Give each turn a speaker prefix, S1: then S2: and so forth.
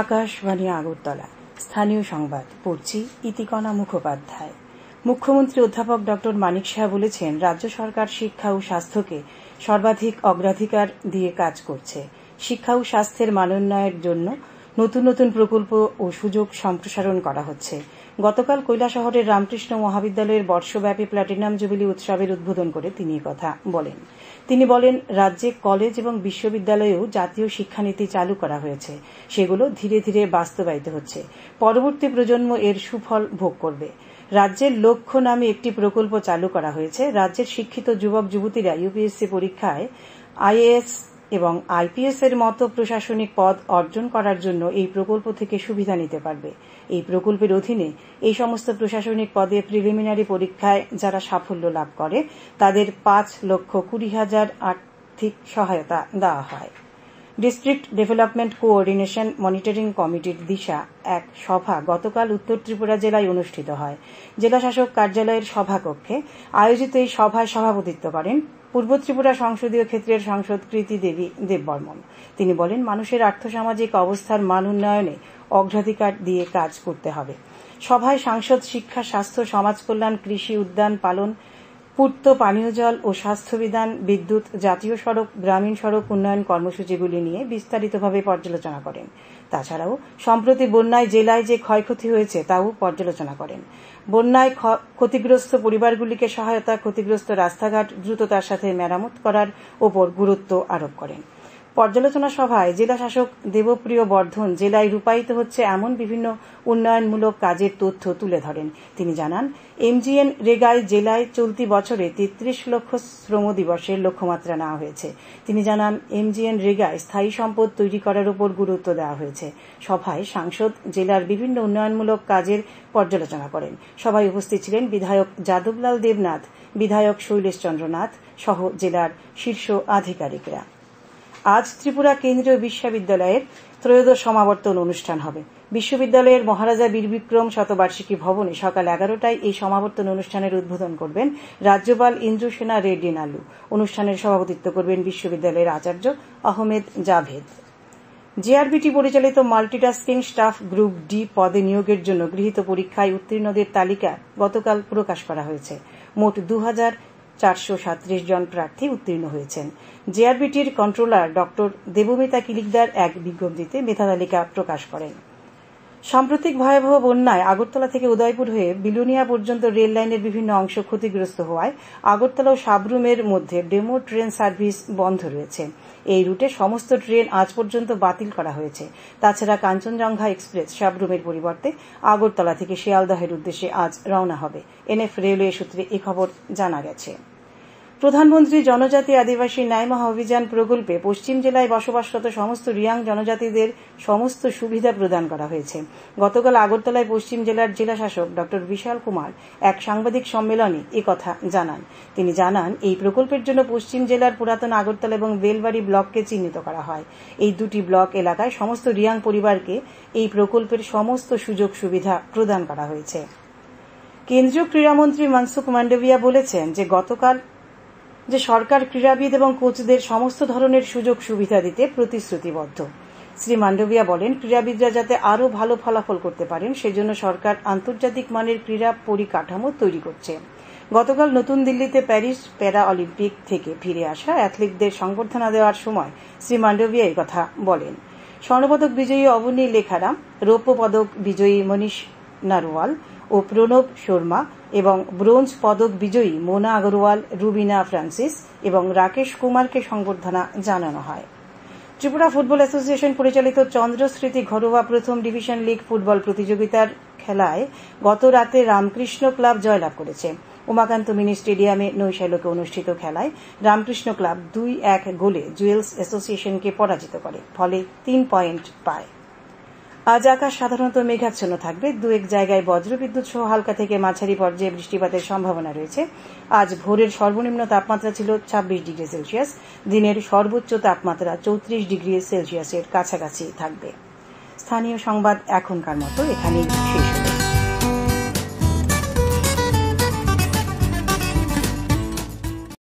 S1: আকাশবাণী আগরতলা। স্থানীয় সংবাদ পড়ছি ইতিকণা মুখোপাধ্যায়। মুখ্যমন্ত্রী অধ্যাপক ড মানিক সাহা বলেছেন, রাজ্য সরকার শিক্ষা ও স্বাস্থ্যকে সর্বাধিক অগ্রাধিকার দিয়ে কাজ করছে। শিক্ষা ও স্বাস্থ্যের মানোন্নয়নের জন্য নতুন নতুন প্রকল্প ও সুযোগ সম্প্রসারণ করা হচ্ছে। গতকাল কৈলাসহরের রামকৃষ্ণ মহাবিদ্যালয়ের বর্ষব্যাপী প্লাটিনাম জুবিলি উৎসবের উদ্বোধন করে তিনি একথা বলেন। তিনি বলেন, রাজ্যে কলেজ এবং বিশ্ববিদ্যালয়েও জাতীয় শিক্ষানীতি চালু করা হয়েছে। সেগুলো ধীরে ধীরে বাস্তবায়িত হচ্ছে। পরবর্তী প্রজন্ম এর সুফল ভোগ করবে। রাজ্যের লক্ষ্য নামে একটি প্রকল্প চালু করা হয়েছে। রাজ্যের শিক্ষিত যুবক যুবতীরা ইউপিএসসি পরীক্ষায় আইএএস এবং আইপিএস এর মতো প্রশাসনিক পদ অর্জন করার জন্য এই প্রকল্প থেকে সুবিধা নিতে পারবে। এই প্রকল্পের অধীনে এই সমস্ত প্রশাসনিক পদে প্রিলিমিনারি পরীক্ষায় যারা সাফল্য লাভ করে তাদের 5,20,000 আর্থিক সহায়তা দেওয়া হয়। ডিস্ট্রিক্ট ডেভেলপমেন্ট কোঅর্ডিনেশন মনিটরিং কমিটির দিশা এক সভা গতকাল উত্তর ত্রিপুরা জেলায় অনুষ্ঠিত হয়। জেলাশাসক কার্যালয়ের সভাকক্ষে আয়োজিত এই সভায় সভাপতিত্ব করেন পূর্ব ত্রিপুরা সংসদীয় ক্ষেত্রের সাংসদ কৃতি দেবী দেববর্মন। তিনি বলেন, মানুষের আর্থসামাজিক অবস্থার মান উন্নয়নে অগ্রাধিকার দিয়ে কাজ করতে হবে। সভায় সাংসদ শিক্ষা, স্বাস্থ্য, সমাজ কল্যাণ, কৃষি, উদ্যান পালন, পূর্ত, পানীয় জল ও স্বাস্থ্যবিধান, বিদ্যুৎ, জাতীয় সড়ক, গ্রামীণ সড়ক উন্নয়ন কর্মসূচিগুলি নিয়ে বিস্তারিতভাবে পর্যালোচনা করেন। তাছাড়াও সম্প্রতি বন্যায় জেলায় যে ক্ষয়ক্ষতি হয়েছে তাও পর্যালোচনা করেন। বন্যায় ক্ষতিগ্রস্ত পরিবারগুলিকে সহায়তা, ক্ষতিগ্রস্ত রাস্তাঘাট দ্রুততার সাথে মেরামত করার ওপর গুরুত্ব আরোপ করেন। পর্যালোচনা সভায় জেলাশাসক দেবপ্রিয় বর্ধন জেলায় রূপায়িত হচ্ছে এমন বিভিন্ন উন্নয়নমূলক কাজের তথ্য তুলে ধরেন। তিনি জানান, এমজিএন রেগায় জেলায় চলতি বছরে 33 লক্ষ শ্রম দিবসের লক্ষ্যমাত্রা নেওয়া হয়েছে। তিনি জানান, এমজিএন রেগায় স্থায়ী সম্পদ তৈরি করার উপর গুরুত্ব দেওয়া হয়েছে। সভায় সাংসদ জেলার বিভিন্ন উন্নয়নমূলক কাজের পর্যালোচনা করেন। সভায় উপস্থিত ছিলেন বিধায়ক যাদবলাল দেবনাথ, বিধায়ক শৈলেশ চন্দ্র নাথ সহ জেলার শীর্ষ আধিকারিকরা। আজ ত্রিপুরা কেন্দ্রীয় বিশ্ববিদ্যালয়ের ত্রয়োদশ সমাবর্তন অনুষ্ঠান হবে। বিশ্ববিদ্যালয়ের মহারাজা বীর বিক্রম শতবার্ষিকী ভবনে সকাল 11টায় এই সমাবর্তন অনুষ্ঠানের উদ্বোধন করবেন রাজ্যপাল ইন্দ্রসেনা রেড্ডি নালু। অনুষ্ঠানের সভাপতিত্ব করবেন বিশ্ববিদ্যালয়ের আচার্য আহমেদ জাভেদ। জেআরবিটি পরিচালিত মাল্টিটাস্কিং স্টাফ গ্রুপ ডি পদে নিয়োগের জন্য গৃহীত পরীক্ষায় উত্তীর্ণদের তালিকা গতকাল প্রকাশ করা হয়েছে। মোট 2,437 জন প্রার্থী উত্তীর্ণ হয়েছেন। জেআরবিটির কন্ট্রোলার ড দেবমিতা কিলিকদার এক বিজ্ঞপ্তিতে মেধা তালিকা প্রকাশ করেন। সাম্প্রতিক ভয়াবহ বন্যায় আগরতলা থেকে উদয়পুর হয়ে বিলোনিয়া পর্যন্ত রেল লাইনের বিভিন্ন অংশ ক্ষতিগ্রস্ত হওয়ায় আগরতলা ও সাবরুমের মধ্যে ডেমো ট্রেন সার্ভিস বন্ধ রয়েছে। এই রুটে সমস্ত ট্রেন আজ পর্যন্ত বাতিল করা হয়েছে। তাছাড়া কাঞ্চনজঙ্ঘা এক্সপ্রেস সাবরুমের পরিবর্তে আগরতলা থেকে শিয়ালদহের উদ্দেশ্যে আজ রওনা হবে। এনএফ রেলওয়ে সূত্রে এ খবর জানা গেছে। প্রধানমন্ত্রী জনজাতি আদিবাসী ন্যায় মহা অভিযান প্রকল্পে পশ্চিম জেলায় বসবাসরত সমস্ত রিয়াং জনজাতিদের সমস্ত সুবিধা প্রদান করা হয়েছে। গতকাল আগরতলায় পশ্চিম জেলার জেলাশাসক ড বিশাল কুমার এক সাংবাদিক সম্মেলনে একথা জানান। তিনি জানান, এই প্রকল্পের জন্য পশ্চিম জেলার পুরাতন আগরতলা এবং বেলবাড়ি ব্লককে চিহ্নিত করা হয়। এই দুটি ব্লক এলাকায় সমস্ত রিয়াং পরিবারকে এই প্রকল্পের সমস্ত সুযোগ সুবিধা প্রদান করা হয়েছে। কেন্দ্রীয় ক্রীড়ামন্ত্রী মনসুখ মান্ডভিয়া বলেছেন যে সরকার ক্রীড়াবিদ এবং কোচদের সমস্ত ধরনের সুযোগ সুবিধা দিতে প্রতিশ্রুতিবদ্ধ। শ্রী মান্ডভিয়া বলেন, ক্রীড়াবিদরা যাতে আরও ভালো ফলাফল করতে পারেন সেজন্য সরকার আন্তর্জাতিক মানের ক্রীড়া পরিকাঠামো তৈরি করছে। গতকাল নতুন দিল্লিতে প্যারিস প্যারা অলিম্পিক থেকে ফিরে আসা অ্যাথলিটদের সংবর্ধনা দেওয়ার সময় শ্রী মান্ডভিয়া এই কথা বলেন। স্বর্ণপদক বিজয়ী অবনী লেখারাম, রৌপ্য পদক বিজয়ী মনীষ নারওয়াল ও প্রণব শর্মা এবং ব্রোঞ্জ পদক বিজয়ী মোনা আগরওয়াল, রুবিনা ফ্রান্সিস এবং রাকেশ কুমারকে সংবর্ধনা জানানো হয়। ত্রিপুরা ফুটবল অ্যাসোসিয়েশন পরিচালিত চন্দ্রস্মৃতি ঘরোয়া প্রথম ডিভিশন লীগ ফুটবল প্রতিযোগিতার খেলায় গত রাতে রামকৃষ্ণ ক্লাব জয়লাভ করেছে। উমাকান্ত মিনি স্টেডিয়ামে নৈশালকে অনুষ্ঠিত খেলায় রামকৃষ্ণ ক্লাব 2-1 গোলে জুয়েলস অ্যাসোসিয়েশনকে পরাজিত করে, ফলে 3 পয়েন্ট পায়। আজ আকাশ সাধারণত মেঘাচ্ছন্ন থাকবে। 2-1 জায়গায় বজ্রবিদ্যুৎ সহ হালকা থেকে মাঝারি পর্যায়ে বৃষ্টিপাতের সম্ভাবনা রয়েছে। আজ ভোরের সর্বনিম্ন তাপমাত্রা ছিল 26 ডিগ্রি সেলসিয়াস। দিনের সর্বোচ্চ তাপমাত্রা 34 ডিগ্রি সেলসিয়াসের কাছাকাছি থাকবে। স্থানীয় সংবাদ এখনকার মতো এখানেই শেষ।